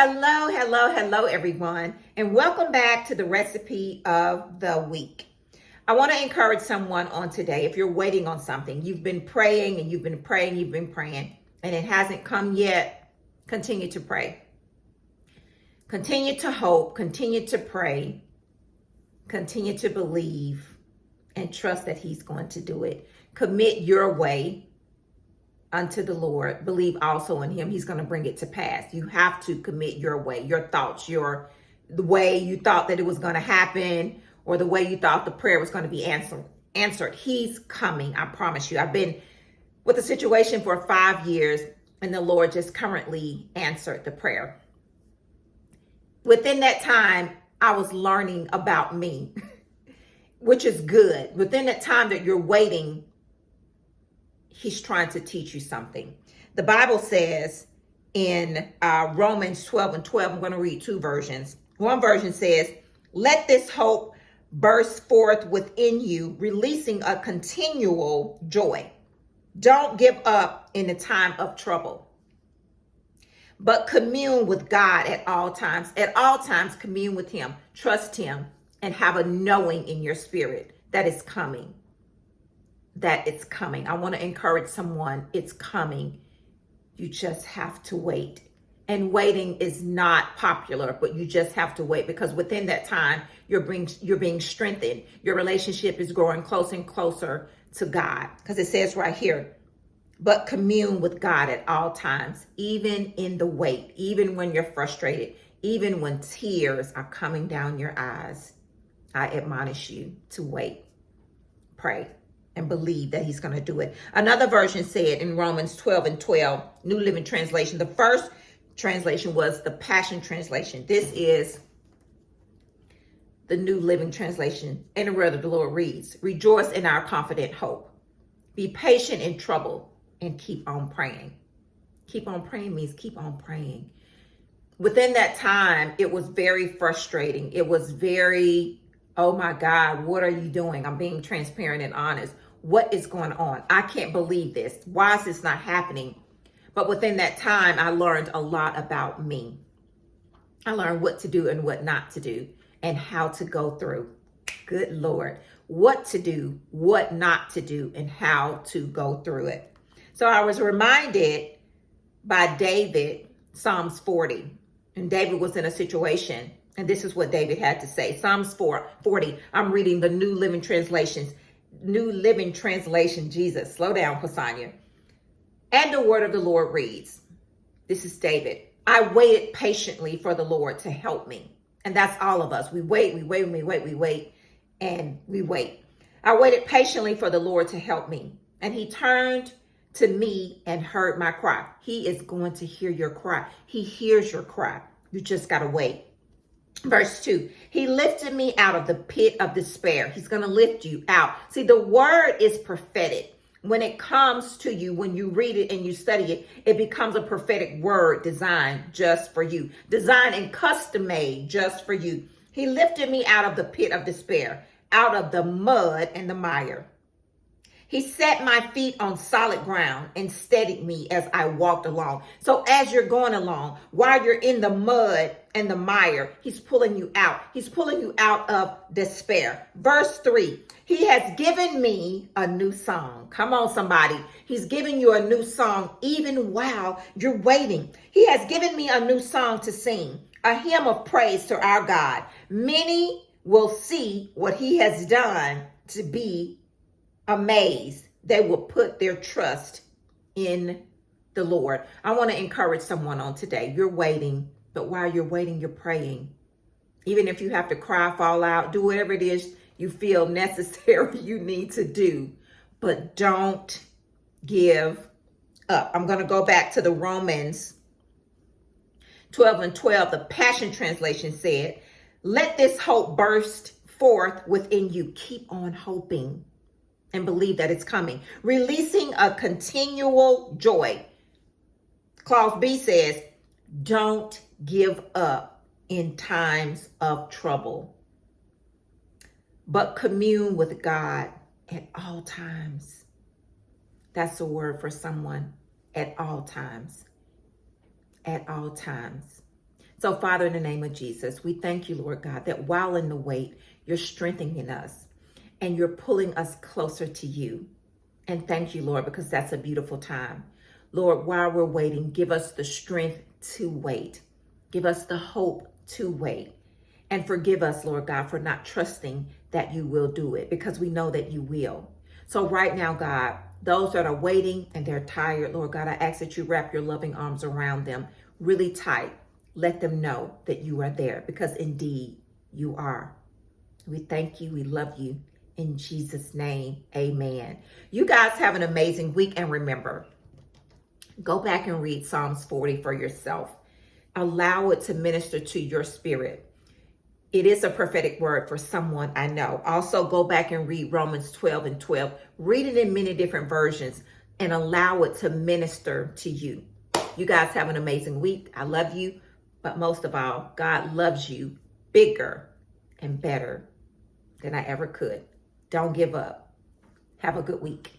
Hello, everyone, and welcome back to the recipe of the week. I want to encourage someone on today. If you're waiting on something, you've been praying and you've been praying, and it hasn't come yet, continue to pray. Continue to hope, continue to pray, continue to believe, and trust that He's going to do it. Commit your way unto the Lord. Believe also in Him. He's going to bring it to pass. You have to commit your way, your thoughts, the way you thought that it was going to happen, or the way you thought the prayer was going to be answered. He's coming. I promise you. I've been with the situation for 5 years, and the Lord just currently answered the prayer. Within that time, I was learning about me, which is good. Within that time that you're waiting, He's trying to teach you something. The Bible says in Romans 12:12, I'm going to read two versions. One version says, "Let this hope burst forth within you, releasing a continual joy. Don't give up in the time of trouble, but commune with God at all times." At all times, commune with Him, trust Him, and have a knowing in your spirit that it's coming. That it's coming. I want to encourage someone. It's coming. You just have to wait. And waiting is not popular, but you just have to wait, because within that time, you're being strengthened. Your relationship is growing closer and closer to God, because it says right here, but commune with God at all times, even in the wait, even when you're frustrated, even when tears are coming down your eyes. I admonish you to wait, pray, and believe that He's going to do it. Another version said in Romans 12:12, New Living Translation. The first translation was the Passion Translation. This is the New Living Translation. And the word of the Lord reads, "Rejoice in our confident hope. Be patient in trouble and keep on praying." Keep on praying means keep on praying. Within that time, it was very frustrating. It was very, oh my God, what are you doing? I'm being transparent and honest. What is going on? I can't believe this. Why is this not happening? But within that time, I learned a lot about me. I learned what to do and what not to do, and how to go through. Good Lord. What to do, what not to do, and how to go through it. So I was reminded by David, Psalms 40. And David was in a situation, and this is what David had to say. Psalms 40. I'm reading the New Living Translation. New Living Translation. Jesus, slow down, Pasanya. And the word of the Lord reads, this is David. "I waited patiently for the Lord to help me." And that's all of us. We wait, and we wait. "I waited patiently for the Lord to help me, and He turned to me and heard my cry." He is going to hear your cry. He hears your cry. You just got to wait. Verse 2, "He lifted me out of the pit of despair." He's going to lift you out. See, the word is prophetic. When it comes to you, when you read it and you study it, it becomes a prophetic word designed just for you, designed and custom made just for you. "He lifted me out of the pit of despair, out of the mud and the mire. He set my feet on solid ground and steadied me as I walked along." So as you're going along, while you're in the mud and the mire, He's pulling you out. He's pulling you out of despair. Verse 3, "He has given me a new song." Come on, somebody. He's giving you a new song even while you're waiting. "He has given me a new song to sing, a hymn of praise to our God. Many will see what He has done to be amazed. They will put their trust in the Lord." I want to encourage someone on today. You're waiting, but while you're waiting, you're praying. Even if you have to cry, fall out, do whatever it is you feel necessary you need to do, but don't give up. I'm going to go back to the Romans 12:12. The Passion Translation said, "Let this hope burst forth within you." Keep on hoping and believe that it's coming. "Releasing a continual joy." Clause B says, "Don't give up in times of trouble, but commune with God at all times." That's a word for someone. At all times. At all times. So, Father, in the name of Jesus, we thank you, Lord God, that while in the wait, you're strengthening us and you're pulling us closer to you. And thank you, Lord, because that's a beautiful time. Lord, while we're waiting, give us the strength to wait. Give us the hope to wait. And forgive us, Lord God, for not trusting that you will do it, because we know that you will. So right now, God, those that are waiting and they're tired, Lord God, I ask that you wrap your loving arms around them really tight. Let them know that you are there, because indeed you are. We thank you. We love you. In Jesus' name, amen. You guys have an amazing week. And remember, go back and read Psalms 40 for yourself. Allow it to minister to your spirit. It is a prophetic word for someone I know. Also, go back and read Romans 12:12. Read it in many different versions and allow it to minister to you. You guys have an amazing week. I love you. But most of all, God loves you bigger and better than I ever could. Don't give up. Have a good week.